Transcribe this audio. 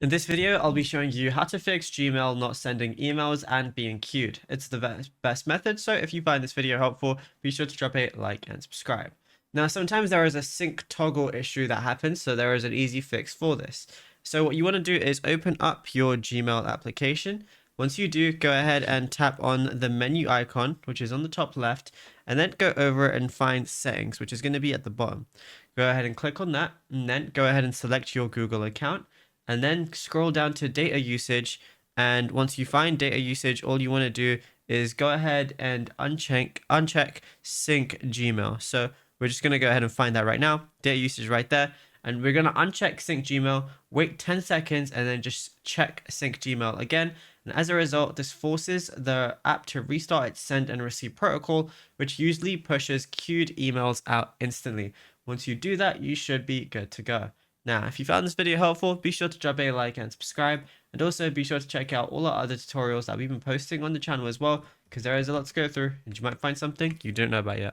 In this video, I'll be showing you how to fix Gmail not sending emails and being queued. It's the best method, so if you find this video helpful, be sure to drop a like and subscribe. Now, sometimes there is a sync toggle issue that happens, so there is an easy fix for this. So what you want to do is open up your Gmail application. Once you do, go ahead and tap on the menu icon, which is on the top left, and then go over and find settings, which is going to be at the bottom. Go ahead and click on that, and then go ahead and select your Google account. And then scroll down to data usage, and once you find data usage, all you want to do is go ahead and uncheck sync Gmail. So we're just going to go ahead and find that right now, data usage right there, and we're going to uncheck sync Gmail, wait 10 seconds, and then just check sync Gmail again. And as a result, this forces the app to restart its send and receive protocol, which usually pushes queued emails out instantly. Once you do that, you should be good to go. Now, if you found this video helpful, be sure to drop a like and subscribe, and also be sure to check out all our other tutorials that we've been posting on the channel as well, because there is a lot to go through, and you might find something you don't know about yet.